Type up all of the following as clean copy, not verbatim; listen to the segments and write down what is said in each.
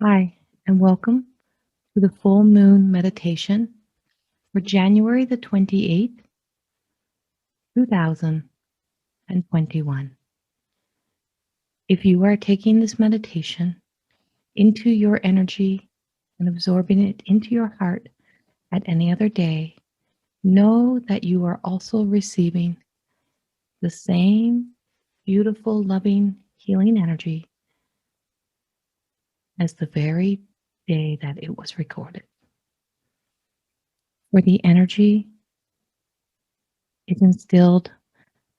Hi, and welcome to the full moon meditation for January the 28th, 2021. If you are taking this meditation into your energy and absorbing it into your heart at any other day, know that you are also receiving the same beautiful, loving, healing energy as the very day that it was recorded. For the energy is instilled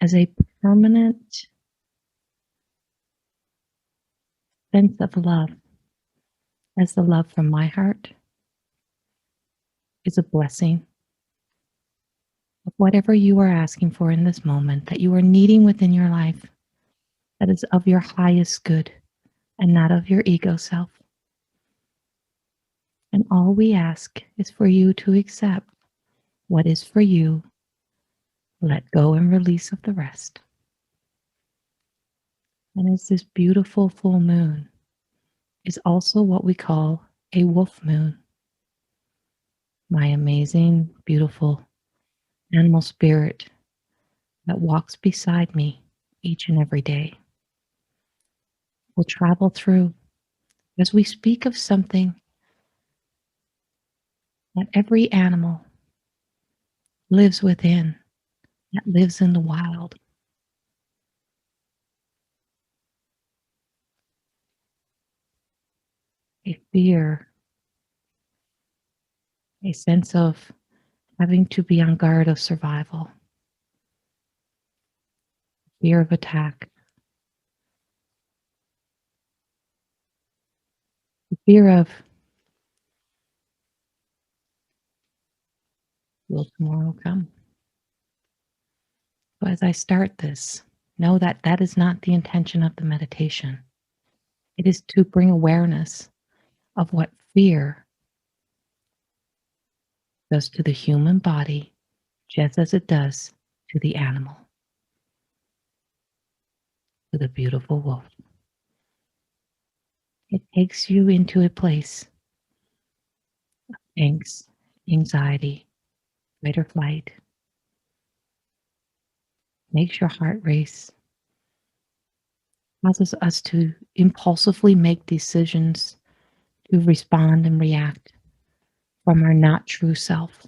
as a permanent sense of love, as the love from my heart is a blessing of whatever you are asking for in this moment, that you are needing within your life, that is of your highest good and not of your ego self. And all we ask is for you to accept what is for you, let go and release of the rest. And as this beautiful full moon is also what we call a wolf moon, my amazing, beautiful animal spirit that walks beside me each and every day will travel through as we speak of something that every animal lives within, that lives in the wild. A fear, a sense of having to be on guard of survival, fear of attack, the fear of, will tomorrow come? So as I start this, know that that is not the intention of the meditation. It is to bring awareness of what fear does to the human body, just as it does to the animal, to the beautiful wolf. It takes you into a place of angst, anxiety, fight or flight, makes your heart race, causes us to impulsively make decisions to respond and react from our not true self.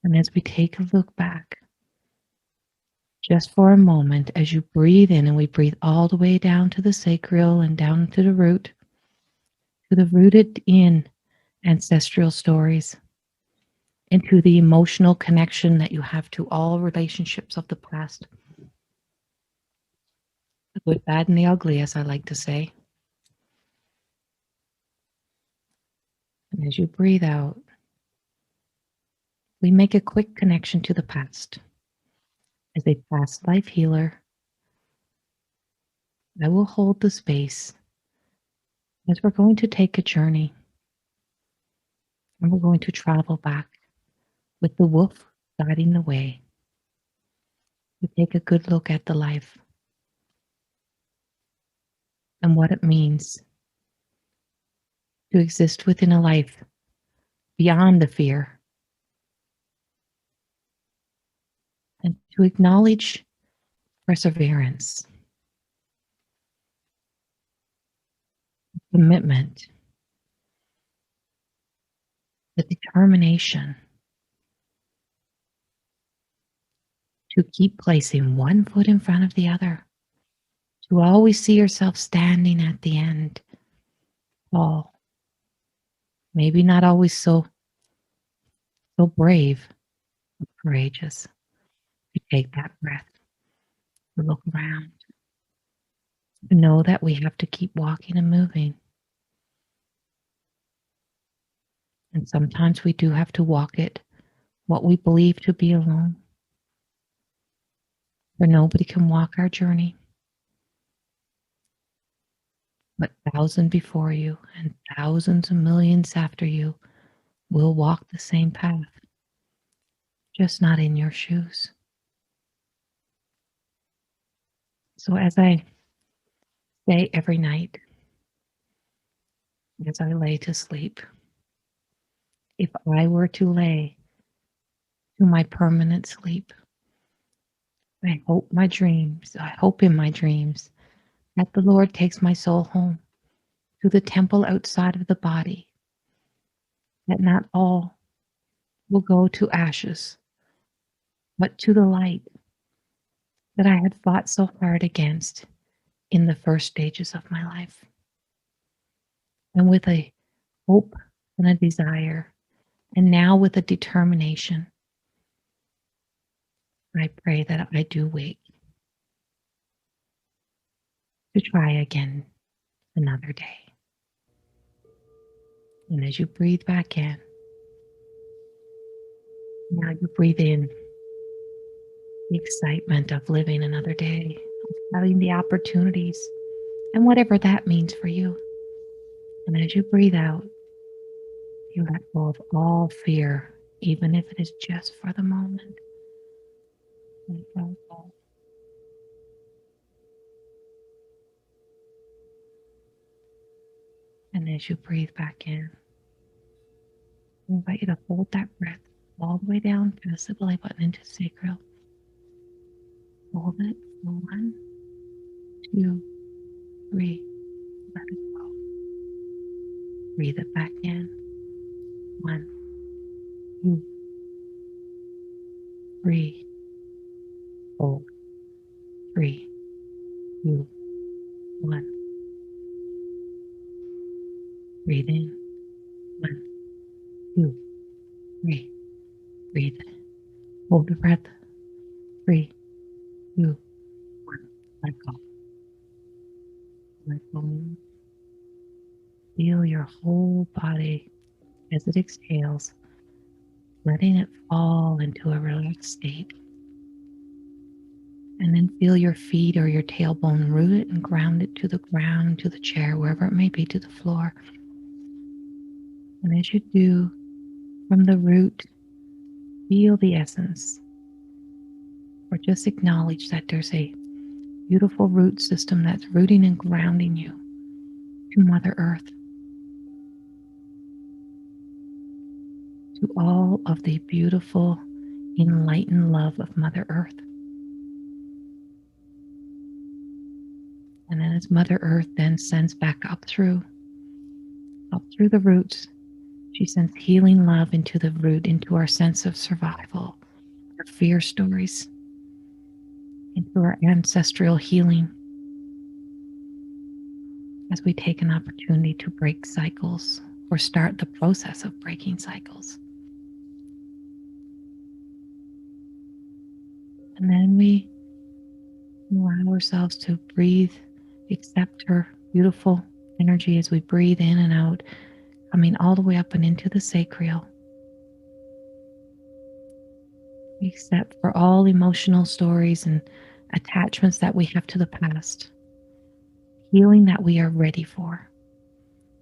And as we take a look back, just for a moment, as you breathe in, and we breathe all the way down to the sacral and down to the root, to the rooted in ancestral stories, and to the emotional connection that you have to all relationships of the past, the good, bad, and the ugly, as I like to say. And as you breathe out, we make a quick connection to the past. As a past life healer, I will hold the space as we're going to take a journey, and we're going to travel back with the wolf guiding the way. We take a good look at the life and what it means to exist within a life beyond the fear, and to acknowledge perseverance, commitment, the determination to keep placing one foot in front of the other, to always see yourself standing at the end, tall, maybe not always so brave, but courageous. To take that breath, to look around, to know that we have to keep walking and moving. And sometimes we do have to walk it, what we believe to be alone. For nobody can walk our journey but thousands before you and thousands and millions after you will walk the same path, just not in your shoes. So as I say every night as I lay to sleep, if I were to lay to my permanent sleep, I hope in my dreams that the Lord takes my soul home to the temple outside of the body, that not all will go to ashes, but to the light that I had fought so hard against in the first stages of my life. And with a hope and a desire, and now with a determination, I pray that I do wake to try again another day. And as you breathe back in, now you breathe in the excitement of living another day, of having the opportunities, and whatever that means for you. And as you breathe out, you let go of all fear, even if it is just for the moment. Let go. And as you breathe back in, I invite you to hold that breath all the way down past the belly button into sacral. Hold it for 1, 2, 3. Let it go. Breathe it back in. 1, 2, 3. Hold. 3, 2, 1. Breathe in. 1, 2, 3. Breathe. Hold the breath. 3, 2, 1. Let go. Let go. Feel your whole body as it exhales, letting it fall into a relaxed state. And then feel your feet or your tailbone rooted and grounded to the ground, to the chair, wherever it may be, to the floor. And as you do, from the root, feel the essence, or just acknowledge that there's a beautiful root system that's rooting and grounding you to Mother Earth, to all of the beautiful, enlightened love of Mother Earth. And then as Mother Earth then sends back up through the roots, she sends healing love into the root, into our sense of survival, our fear stories, into our ancestral healing, as we take an opportunity to break cycles or start the process of breaking cycles. And then we allow ourselves to breathe, accept her beautiful energy as we breathe in and out, coming all the way up and into the sacral. We accept for all emotional stories and attachments that we have to the past, healing that we are ready for,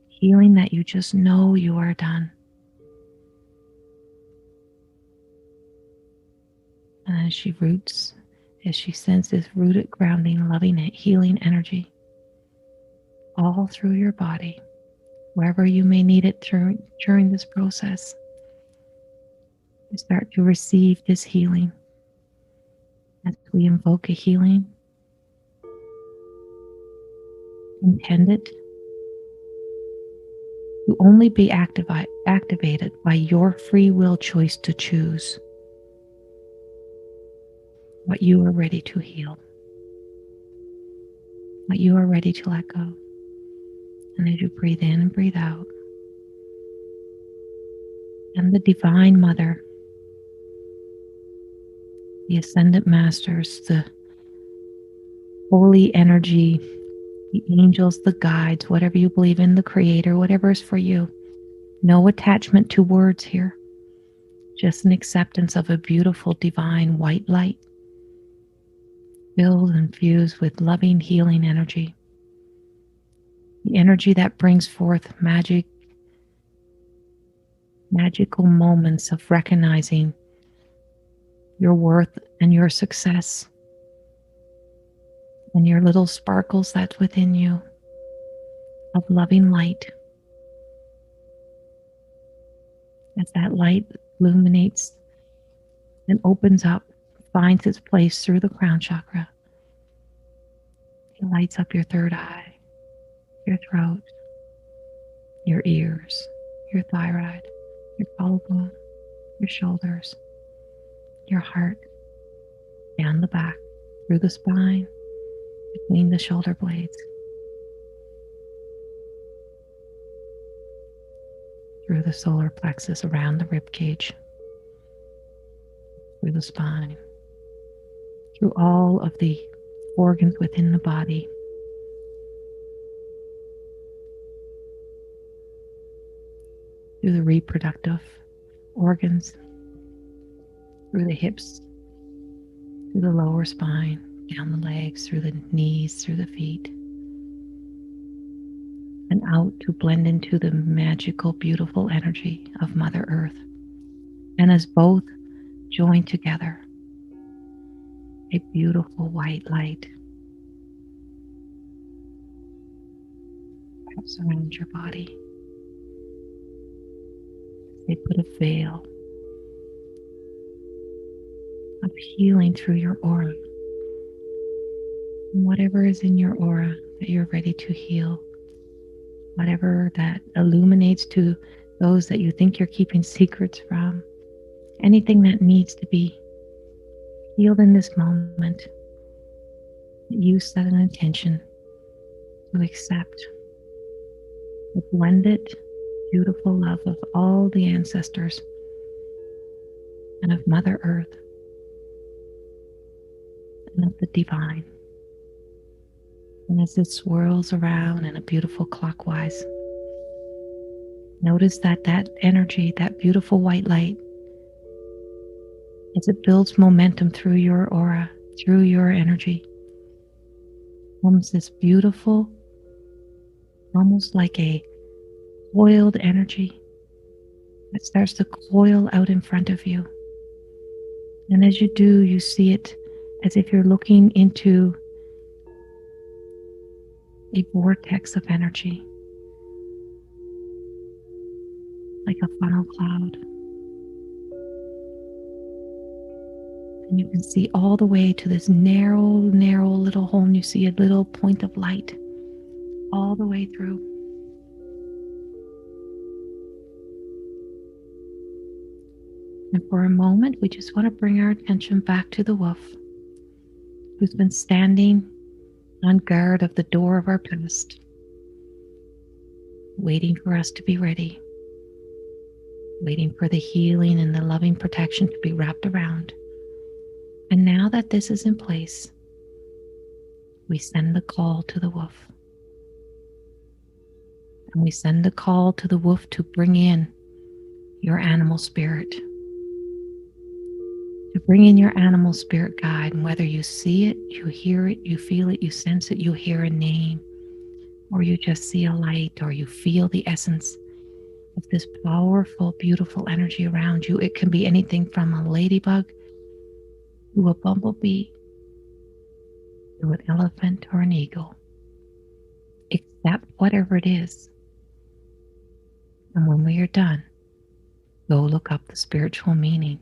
healing that you just know you are done. And as she sends this rooted, grounding, loving, healing energy all through your body, wherever you may need it during this process, you start to receive this healing. As we invoke a healing, intended to only be activated by your free will choice to choose what you are ready to heal, what you are ready to let go. And as you breathe in and breathe out, and the Divine Mother, the Ascendant Masters, the holy energy, the angels, the guides, whatever you believe in, the Creator, whatever is for you. No attachment to words here, just an acceptance of a beautiful divine white light, filled and fused with loving, healing energy. The energy that brings forth magical moments of recognizing your worth and your success, and your little sparkles that's within you of loving light. As that light illuminates and opens up, finds its place through the crown chakra, it lights up your third eye, your throat, your ears, your thyroid, your collarbone, your shoulders, your heart, down the back, through the spine, between the shoulder blades, through the solar plexus, around the rib cage, through the spine, through all of the organs within the body, through the reproductive organs, through the hips, through the lower spine, down the legs, through the knees, through the feet, and out to blend into the magical, beautiful energy of Mother Earth. And as both join together, a beautiful white light wraps around your body. They put a veil of healing through your aura. And whatever is in your aura that you're ready to heal, whatever that illuminates to those that you think you're keeping secrets from, anything that needs to be healed in this moment, you set an intention to accept the blended, beautiful love of all the ancestors and of Mother Earth and of the divine. And as it swirls around in a beautiful clockwise, notice that that energy, that beautiful white light, as it builds momentum through your aura, through your energy, forms this beautiful, almost like a coiled energy that starts to coil out in front of you. And as you do, you see it as if you're looking into a vortex of energy, like a funnel cloud. And you can see all the way to this narrow little hole, and you see a little point of light all the way through. And for a moment, we just want to bring our attention back to the wolf, who's been standing on guard of the door of our past, waiting for us to be ready, waiting for the healing and the loving protection to be wrapped around. And now that this is in place, we send the call to the wolf. And we send the call to the wolf to bring in your animal spirit, to bring in your animal spirit guide. And whether you see it, you hear it, you feel it, you sense it, you hear a name, or you just see a light, or you feel the essence of this powerful, beautiful energy around you. It can be anything from a ladybug to a bumblebee to an elephant or an eagle. Accept whatever it is. And when we are done, go look up the spiritual meaning.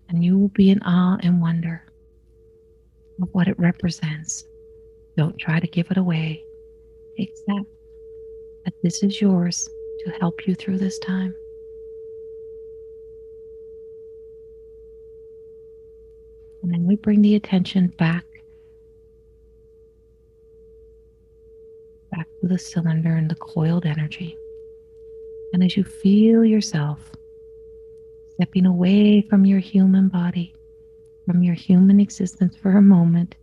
And you will be in awe and wonder of what it represents. Don't try to give it away. Accept that this is yours to help you through this time. And then we bring the attention back to the cylinder and the coiled energy. And as you feel yourself stepping away from your human body, from your human existence for a moment,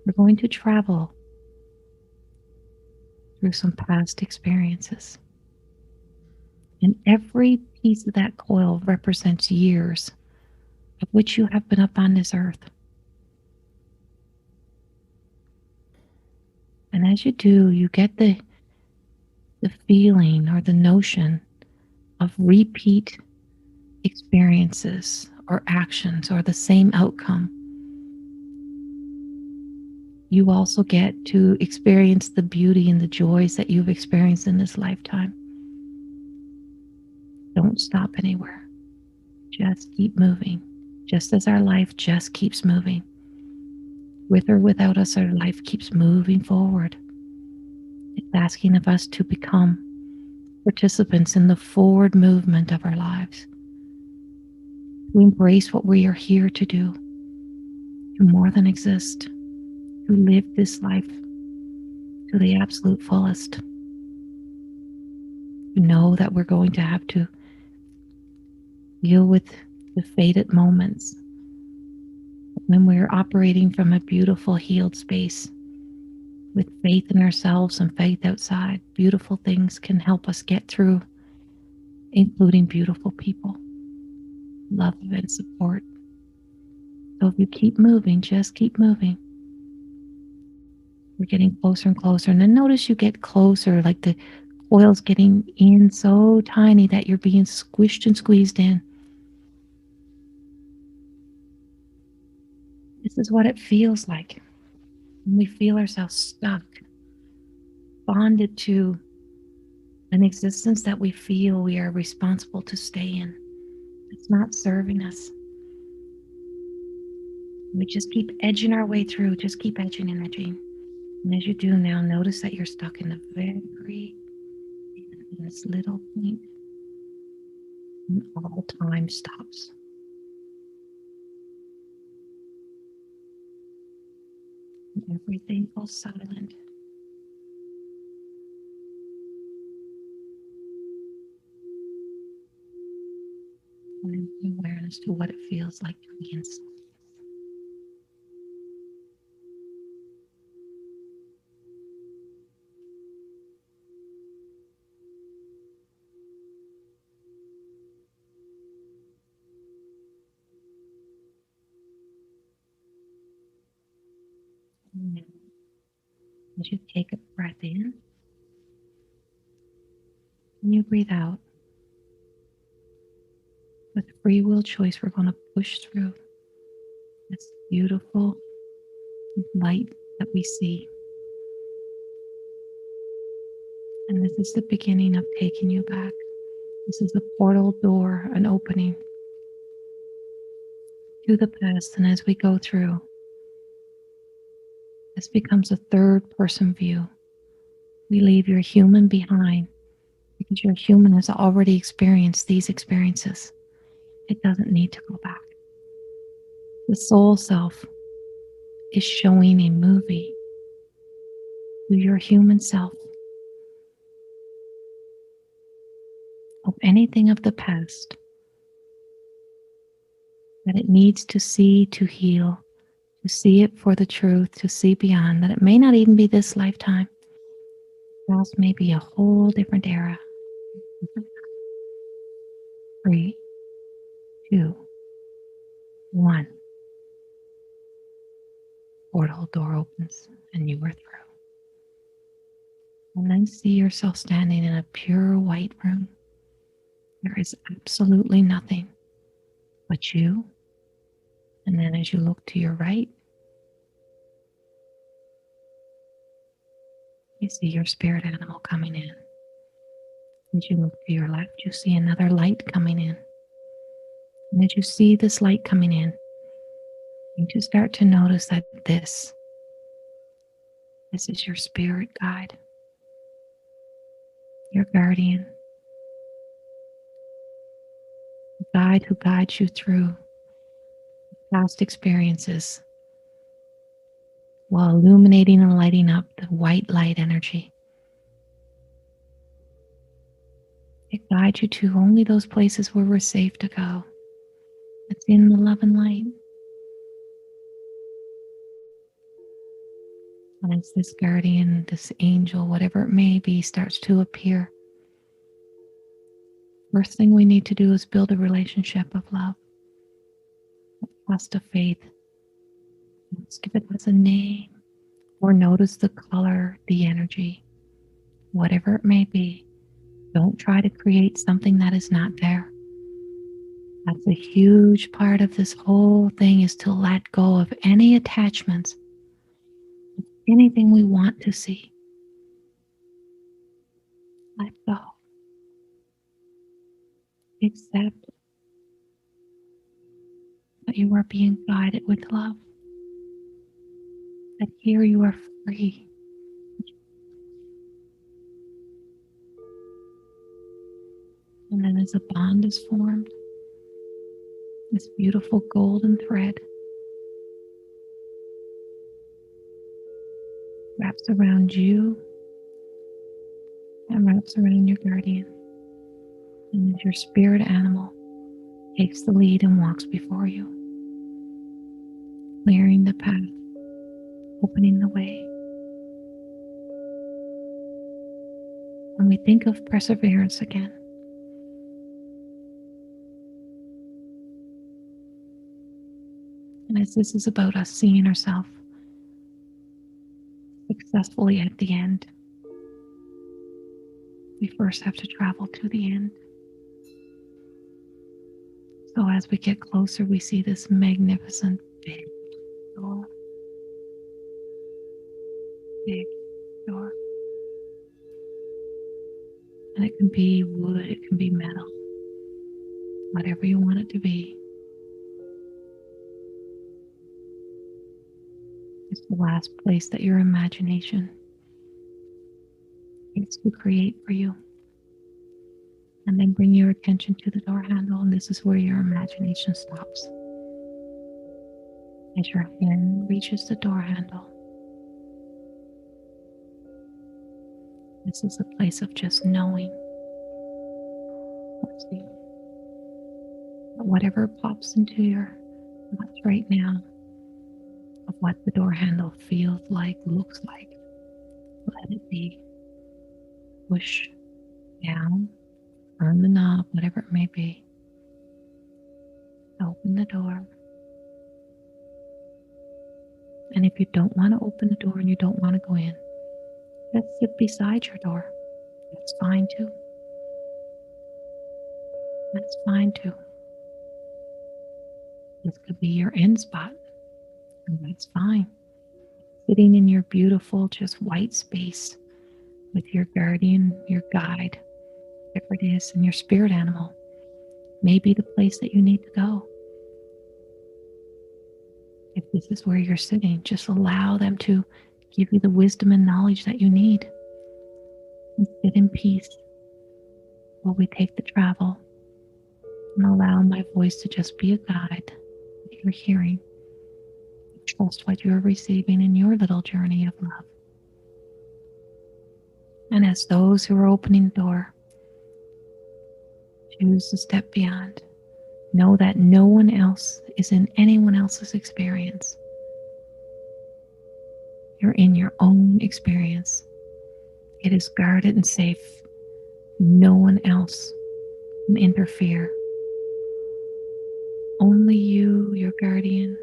we're going to travel through some past experiences. And every piece of that coil represents years of which you have been up on this earth. And as you do, you get the feeling or the notion of repeat experiences or actions or the same outcome. you also get to experience the beauty and the joys that you've experienced in this lifetime. Don't stop anywhere. Just keep moving. Just as our life just keeps moving. With or without us, our life keeps moving forward. It's asking of us to become participants in the forward movement of our lives, to embrace what we are here to do, to more than exist, to live this life to the absolute fullest. To know that we're going to have to deal with the fated moments when we're operating from a beautiful, healed space with faith in ourselves and faith outside. Beautiful things can help us get through, including beautiful people, love and support. So if you keep moving, just keep moving. We're getting closer and closer. And then notice you get closer, like the coil's getting in so tiny that you're being squished and squeezed in. This is what it feels like when we feel ourselves stuck, bonded to an existence that we feel we are responsible to stay in. It's not serving us. We just keep edging our way through, just keep edging and edging. And as you do now, notice that you're stuck in the very in this little point, and all time stops. And everything goes silent. And then awareness to what it feels like to be in silence. And now, as you take a breath in and you breathe out, with free will choice, we're going to push through this beautiful light that we see. And this is the beginning of taking you back. This is the portal door, an opening to the past. And as we go through, this becomes a third person view. We leave your human behind because your human has already experienced these experiences. It doesn't need to go back. The soul self is showing a movie to your human self of anything of the past that it needs to see to heal, to see it for the truth, to see beyond, that it may not even be this lifetime. Else may be a whole different era. 3, 2, 1. Portal door opens and you are through. And then see yourself standing in a pure white room. There is absolutely nothing but you. And then as you look to your right, you see your spirit animal coming in. As you look to your left, you see another light coming in. And as you see this light coming in, you just start to notice that this is your spirit guide, your guardian, the guide who guides you through past experiences while illuminating and lighting up the white light energy. It guides you to only those places where we're safe to go. It's in the love and light. And as this guardian, this angel, whatever it may be, starts to appear, first thing we need to do is build a relationship of love, of trust, of faith. Let's give it as a name, or notice the color, the energy, whatever it may be. Don't try to create something that is not there. That's a huge part of this whole thing, is to let go of any attachments, anything we want to see. Let go. Accept that you are being guided with love. That here you are free. And then as a bond is formed, this beautiful golden thread wraps around you and wraps around your guardian. And as your spirit animal takes the lead and walks before you, clearing the path, opening the way. When we think of perseverance again, and as this is about us seeing ourselves successfully at the end, we first have to travel to the end. So as we get closer, we see this magnificent big door. Big door. And it can be wood, it can be metal, whatever you want it to be. It's the last place that your imagination is to create for you. And then bring your attention to the door handle, and this is where your imagination stops. As your hand reaches the door handle, this is a place of just knowing. Let's see. Whatever pops into your thoughts right now of what the door handle feels like, looks like, let it be. Push down, turn the knob, whatever it may be. Open the door. And if you don't want to open the door and you don't want to go in, just sit beside your door. That's fine too. That's fine too. This could be your end spot, and that's fine. Sitting in your beautiful, just white space with your guardian, your guide, whatever it is, and your spirit animal may be the place that you need to go. If this is where you're sitting, just allow them to give you the wisdom and knowledge that you need. And sit in peace while we take the travel and allow my voice to just be a guide that you're hearing. Trust what you're receiving in your little journey of love. And as those who are opening the door choose to step beyond, know that no one else is in anyone else's experience. You're in your own experience. It is guarded and safe. No one else can interfere. Only you, your guardian,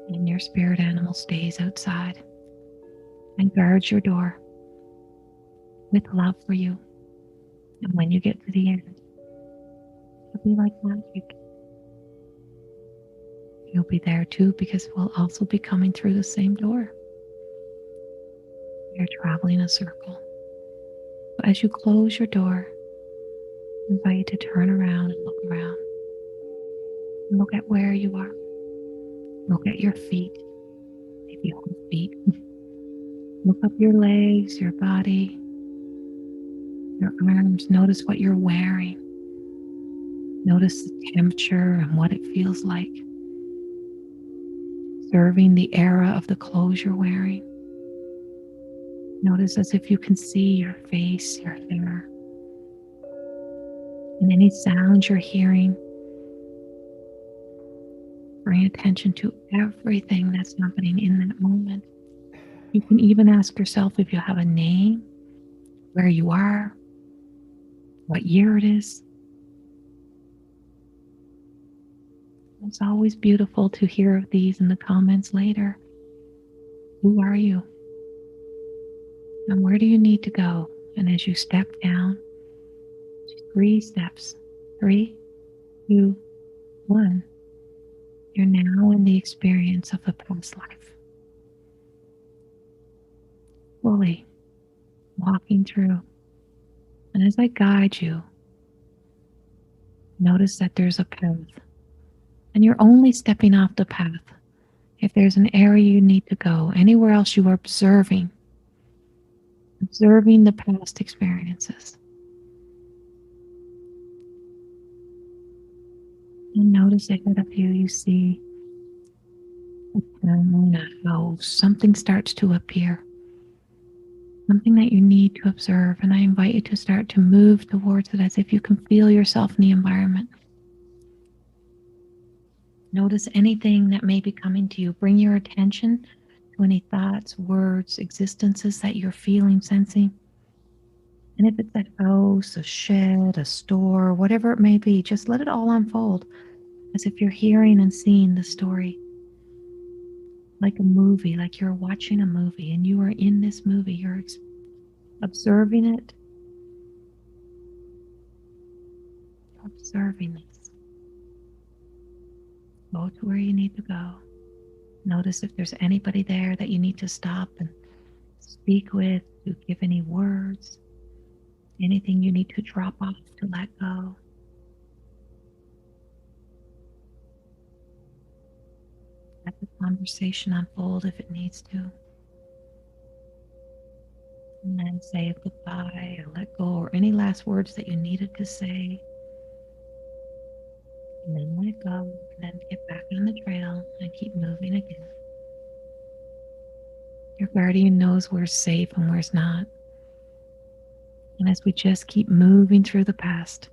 and your spirit animal stays outside and guards your door with love for you. And when you get to the end, it'll be like magic. You'll be there too, because we'll also be coming through the same door. You're traveling a circle. But as you close your door, I invite you to turn around and look around. And look at where you are. Look at your feet, if you have feet. Look up your legs, your body, your arms. Notice what you're wearing. Notice the temperature and what it feels like. Observing the era of the clothes you're wearing. Notice as if you can see your face, your hair, and any sounds you're hearing. Bring attention to everything that's happening in that moment. You can even ask yourself if you have a name, where you are, what year it is. It's always beautiful to hear of these in the comments later. Who are you? And where do you need to go? And as you step down, 3 steps. 3, 2, 1. the experience of a past life. Fully walking through. And as I guide you, notice that there's a path. And you're only stepping off the path if there's an area you need to go. Anywhere else, you are observing the past experiences. And notice ahead of you, you see a town, a house, something starts to appear. Something that you need to observe. And I invite you to start to move towards it as if you can feel yourself in the environment. Notice anything that may be coming to you. Bring your attention to any thoughts, words, existences that you're feeling, sensing. And if it's a house, a shed, a store, whatever it may be, just let it all unfold as if you're hearing and seeing the story. Like a movie, like you're watching a movie and you are in this movie. You're observing it. Observing this. Go to where you need to go. Notice if there's anybody there that you need to stop and speak with, to give any words, anything you need to drop off to let go. Let the conversation unfold if it needs to. And then say goodbye or let go, or any last words that you needed to say. And then let go, and then get back on the trail and keep moving again. Your guardian knows where's safe and where's not. And as we just keep moving through the past,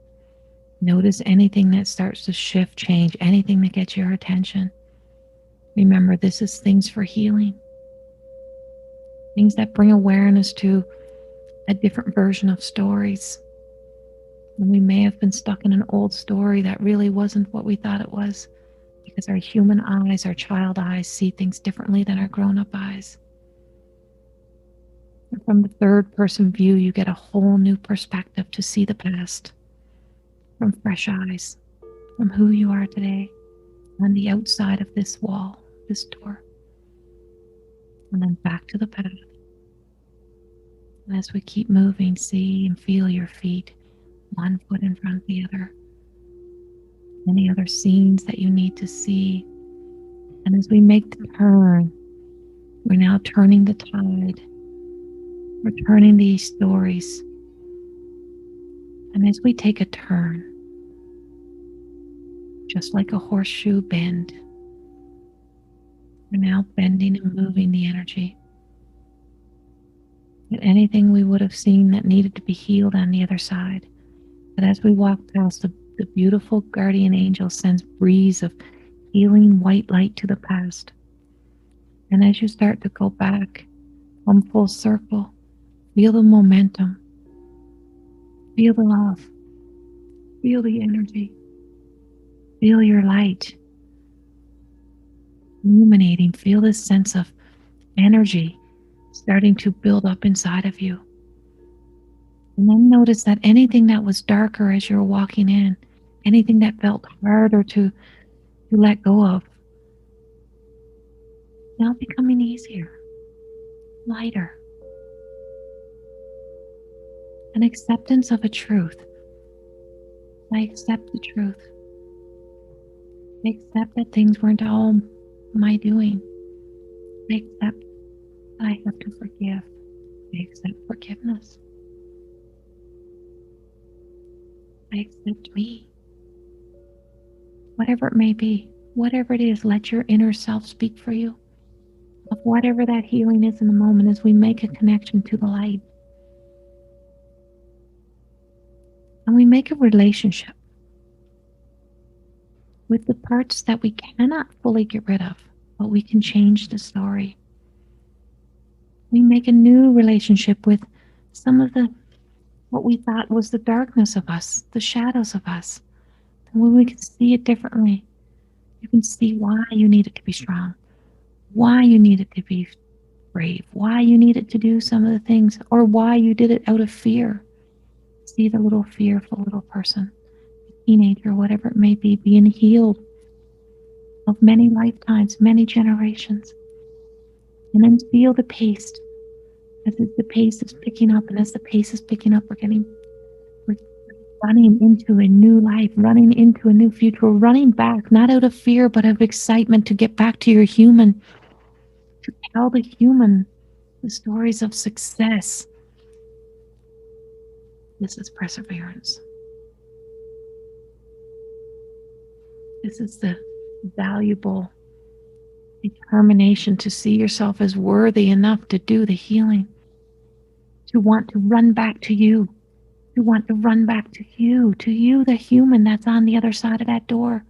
notice anything that starts to shift, change, anything that gets your attention. Remember, this is things for healing. Things that bring awareness to a different version of stories. And we may have been stuck in an old story that really wasn't what we thought it was, because our human eyes, our child eyes, see things differently than our grown-up eyes. And from the third person view, you get a whole new perspective to see the past from fresh eyes, from who you are today, on the outside of this wall, this door. And then back to the path. And as we keep moving, see and feel your feet, one foot in front of the other. Any other scenes that you need to see. And as we make the turn, we're now turning the tide. We're turning these stories. And as we take a turn, just like a horseshoe bend, we're now bending and moving the energy. That anything we would have seen that needed to be healed on the other side, that as we walk past, the beautiful guardian angel sends breeze of healing white light to the past. And as you start to go back, come full circle, feel the momentum, feel the love, feel the energy, feel your light illuminating, feel this sense of energy starting to build up inside of you. And then notice that anything that was darker as you're walking in, anything that felt harder to let go of, now becoming easier, lighter. An acceptance of a truth. I accept the truth. I accept that things weren't all my doing. I accept that I have to forgive. I accept forgiveness. I accept me. Whatever it may be, whatever it is, let your inner self speak for you of whatever that healing is in the moment as we make a connection to the light. And we make a relationship with the parts that we cannot fully get rid of, but we can change the story. We make a new relationship with some of what we thought was the darkness of us, the shadows of us. And when we can see it differently, you can see why you needed to be strong, why you needed to be brave, why you needed to do some of the things, or why you did it out of fear. See the little fearful little person, teenager, whatever it may be, being healed of many lifetimes, many generations. And then feel the pace as the pace is picking up, and as the pace is picking up, we're running into a new life, running into a new future. We're running back, not out of fear, but of excitement to get back to your human, to tell the human the stories of success. This is perseverance. This is the valuable determination to see yourself as worthy enough to do the healing, to want to run back to you, to want to run back to you, the human that's on the other side of that door,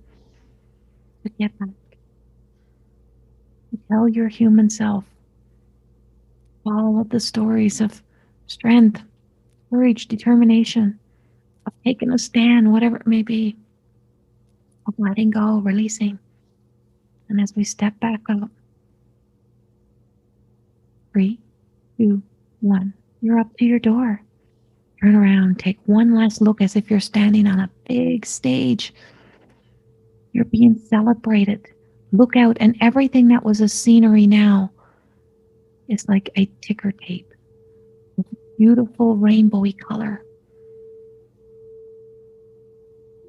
to get back, to tell your human self all of the stories of strength, courage, determination, of taking a stand, whatever it may be, of letting go, releasing. And as we step back up, 3, 2, 1, you're up to your door. Turn around, take one last look as if you're standing on a big stage. You're being celebrated. Look out, and everything that was a scenery now is like a ticker tape with beautiful rainbowy color.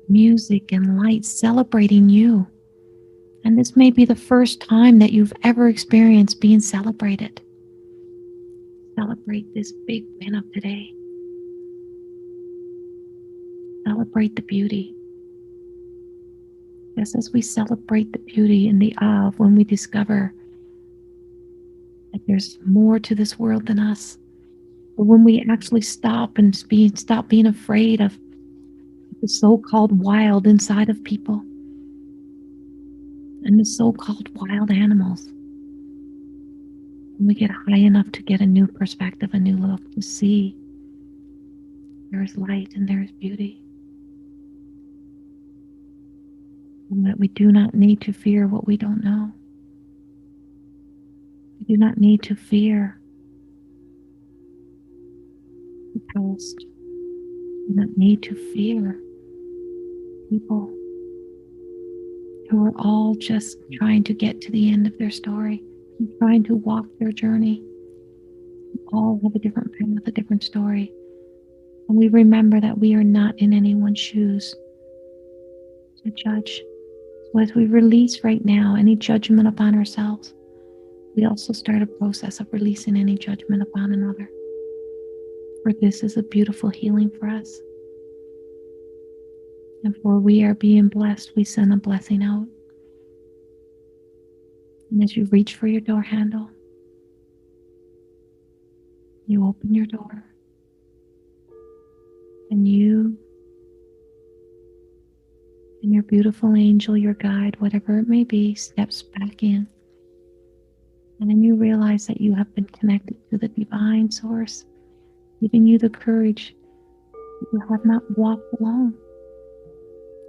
Music and light celebrating you. And this may be the first time that you've ever experienced being celebrated. Celebrate this big win of today. Celebrate the beauty. Just as we celebrate the beauty and the awe of when we discover that there's more to this world than us. But when we actually stop being afraid of the so-called wild inside of people and the so-called wild animals, when we get high enough to get a new perspective, a new look, to see there is light and there is beauty. And that we do not need to fear what we don't know. We do not need to fear the past. We do not need to fear people who are all just trying to get to the end of their story and trying to walk their journey. We all have a different path, a different story. And we remember that we are not in anyone's shoes to judge. So as we release right now any judgment upon ourselves, we also start a process of releasing any judgment upon another. For this is a beautiful healing for us. And for we are being blessed, we send a blessing out. And as you reach for your door handle, you open your door, and you and your beautiful angel, your guide, whatever it may be, steps back in. And then you realize that you have been connected to the divine source, giving you the courage that you have not walked alone.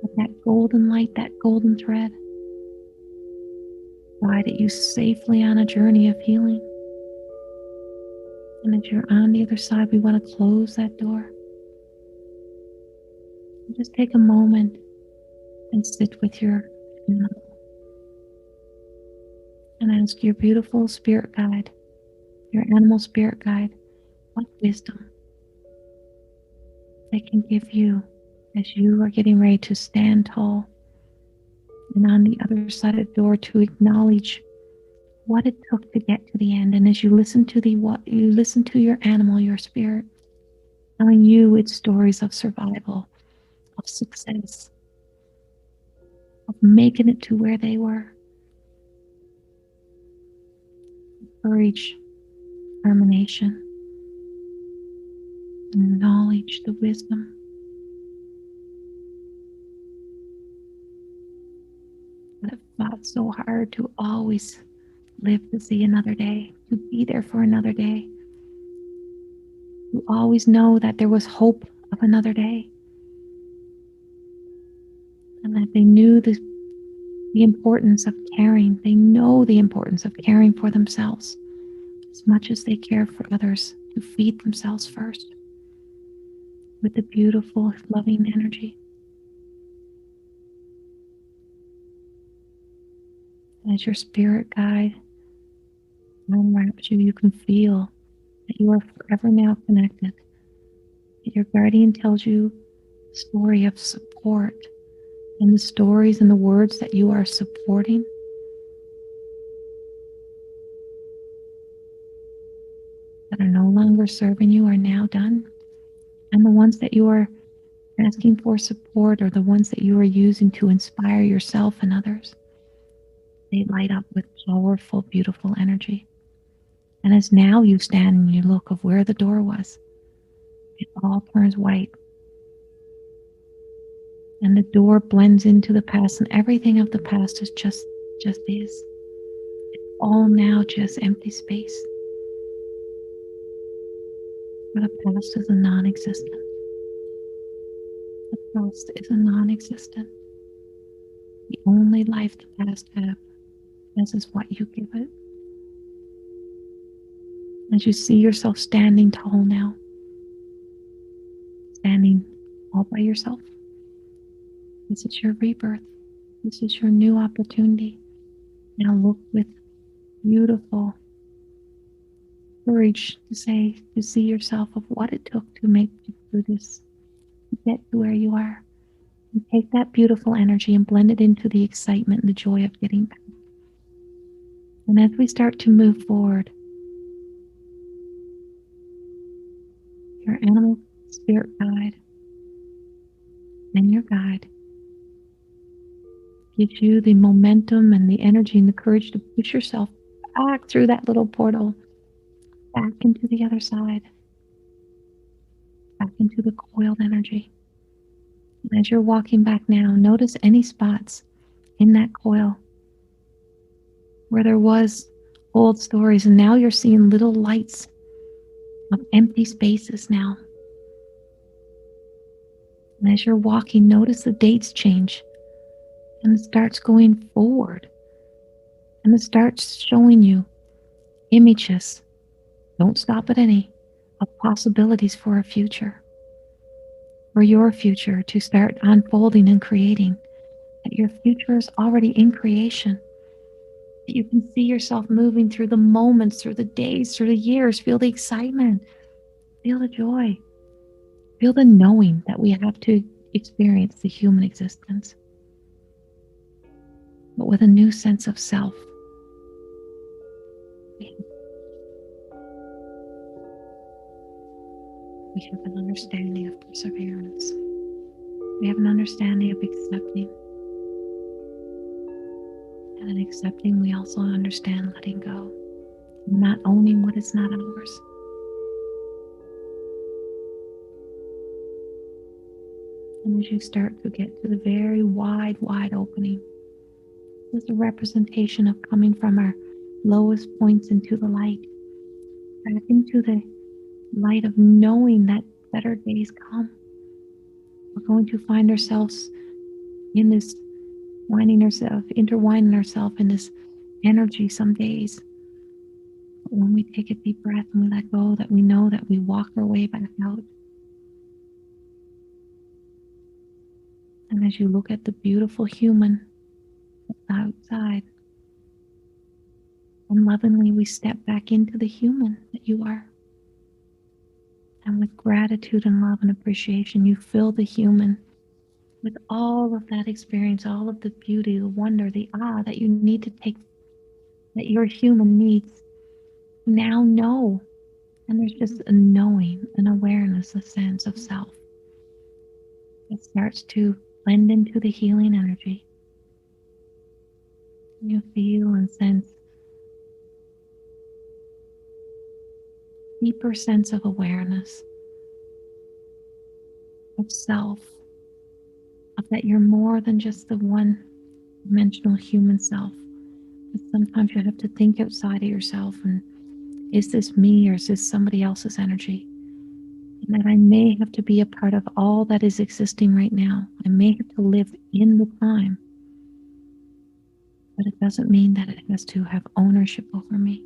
But that golden light, that golden thread, guided you safely on a journey of healing. And as you're on the other side, we want to close that door. And just take a moment and sit with your animal and ask your beautiful spirit guide, your animal spirit guide, what wisdom they can give you as you are getting ready to stand tall and on the other side of the door to acknowledge what it took to get to the end. And as you listen to your animal, your spirit, telling you its stories of survival, of success, of making it to where they were. Courage, determination, and knowledge, the wisdom. That have fought so hard to always live to see another day, to be there for another day, to always know that there was hope of another day, and that they knew the importance of caring. They know the importance of caring for themselves as much as they care for others, to feed themselves first with the beautiful, loving energy. As your spirit guide unwraps you, you can feel that you are forever now connected. That your guardian tells you a story of support, and the stories and the words that you are supporting that are no longer serving you are now done. And the ones that you are asking for support or the ones that you are using to inspire yourself and others, they light up with powerful, beautiful energy. And as now you stand and you look of where the door was, it all turns white. And the door blends into the past, and everything of the past is just is. It's all now just empty space. For the past is a non-existent. The past is a non-existent. The only life the past has is what you give it. As you see yourself standing tall now, standing all by yourself, this is your rebirth. This is your new opportunity. Now look with beautiful courage to see yourself of what it took to make it through this, to get to where you are. And take that beautiful energy and blend it into the excitement and the joy of getting back. And as we start to move forward, your animal spirit guide and your guide gives you the momentum and the energy and the courage to push yourself back through that little portal, back into the other side, back into the coiled energy. And as you're walking back now, notice any spots in that coil where there was old stories, and now you're seeing little lights of empty spaces now. And as you're walking, notice the dates change, and it starts going forward, and it starts showing you images. Don't stop at any of possibilities for a future, for your future to start unfolding and creating. That your future is already in creation. That you can see yourself moving through the moments, through the days, through the years. Feel the excitement, feel the joy, feel the knowing that we have to experience the human existence, but with a new sense of self. We have an understanding of perseverance. We have an understanding of accepting. And in accepting, we also understand letting go, not owning what is not ours. And as you start to get to the very wide opening, this is a representation of coming from our lowest points into the light, back into the light of knowing that better days come. We're going to find ourselves in this intertwining ourselves in this energy some days. But when we take a deep breath and we let go, that we know that we walk our way back out. And as you look at the beautiful human outside, and lovingly we step back into the human that you are. And with gratitude and love and appreciation, you fill the human with all of that experience, all of the beauty, the wonder, the awe that you need to take, that your human needs to now know. And there's just a knowing, an awareness, a sense of self that starts to blend into the healing energy. You feel and sense deeper sense of awareness, of self, of that you're more than just the one-dimensional human self. But sometimes you have to think outside of yourself, and is this me or is this somebody else's energy? And that I may have to be a part of all that is existing right now. I may have to live in the time, but it doesn't mean that it has to have ownership over me.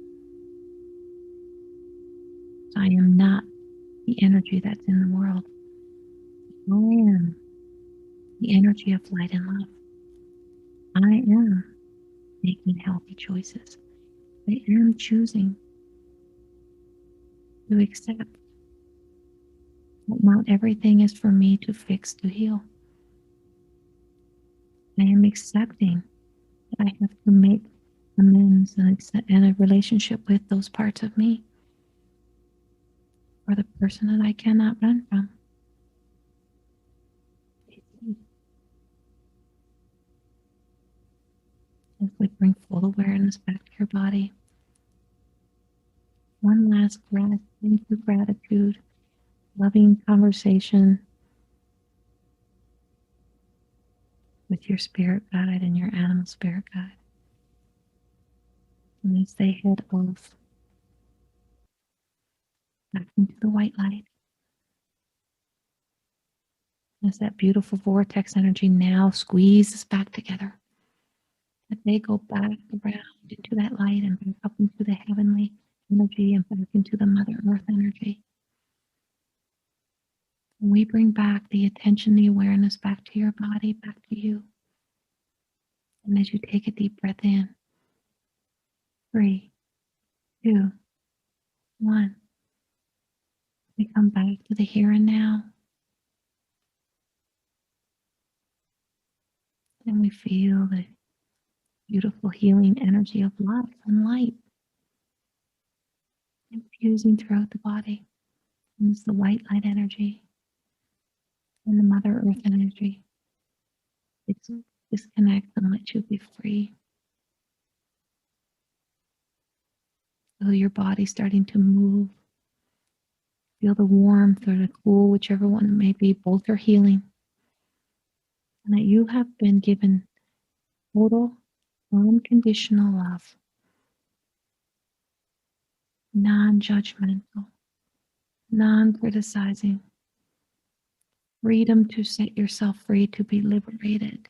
I am not the energy that's in the world. I am the energy of light and love. I am the making healthy choices. I am choosing to accept that not everything is for me to fix, to heal. I am accepting that I have to make amends and a relationship with those parts of me, or the person that I cannot run from. As we bring full awareness back to your body, one last breath into gratitude, loving conversation with your spirit guide and your animal spirit guide. And as they head off back into the white light, as that beautiful vortex energy now squeezes back together, that they go back around into that light and back up into the heavenly energy and back into the Mother Earth energy. And we bring back the attention, the awareness back to your body, back to you. And as you take a deep breath in, 3, 2, 1, we come back to the here and now. And we feel the beautiful healing energy of love and light infusing throughout the body. And it's the white light energy and the Mother Earth energy. It's disconnect and let you be free. Feel your body starting to move. Feel the warmth or the cool, whichever one it may be. Both are healing. And that you have been given total, unconditional love, non-judgmental, non-criticizing, freedom to set yourself free, to be liberated,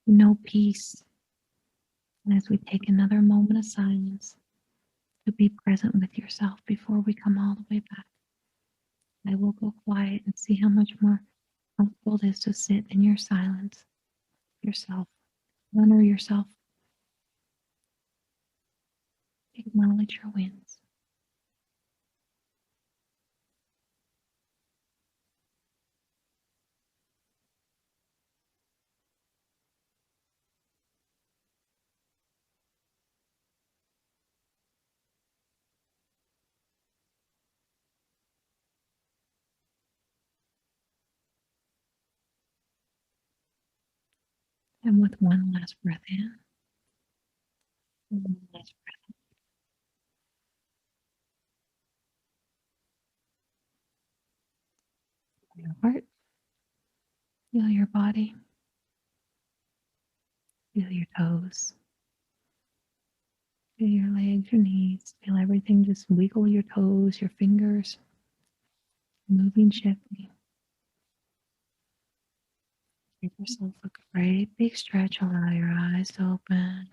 know peace. And as we take another moment of silence to be present with yourself before we come all the way back, I will go quiet and see how much more comfortable it is to sit in your silence, yourself, honor yourself, acknowledge your wins. And with one last breath in, and one last breath in your heart, feel your body, feel your toes, feel your legs, your knees, feel everything. Just wiggle your toes, your fingers, moving gently. Give yourself a great big stretch. Allow your eyes to open.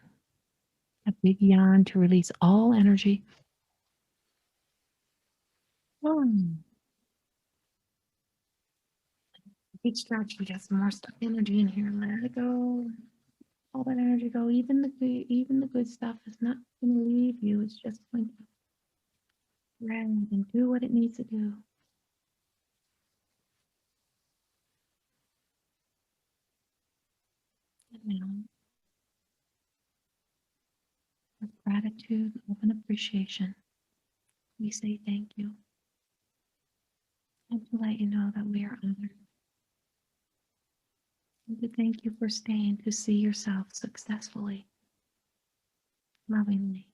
A big yawn to release all energy. Big stretch. We got some more stuck energy in here. Let it go. All that energy go. Even the good stuff is not going to leave you. It's just going to rest and do what it needs to do. And now, with gratitude, love, and appreciation, we say thank you. And to let you know that we are honored. And to thank you for staying to see yourself successfully, lovingly,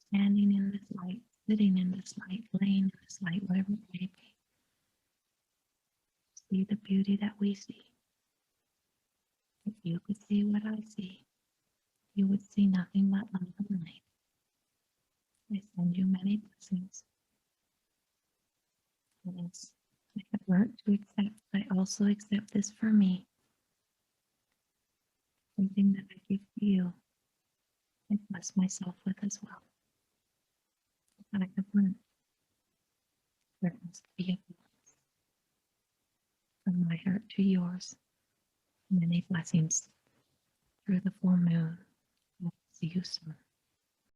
standing in this light, sitting in this light, laying in this light, whatever it may be. See the beauty that we see. If you could see what I see, you would see nothing but love and light. I send you many blessings. And as I have learned to accept, I also accept this for me. Something that I give to you, I bless myself with as well. And I have learned there must be a balance from my heart to yours. Many blessings. through the full moon. We'll see you soon.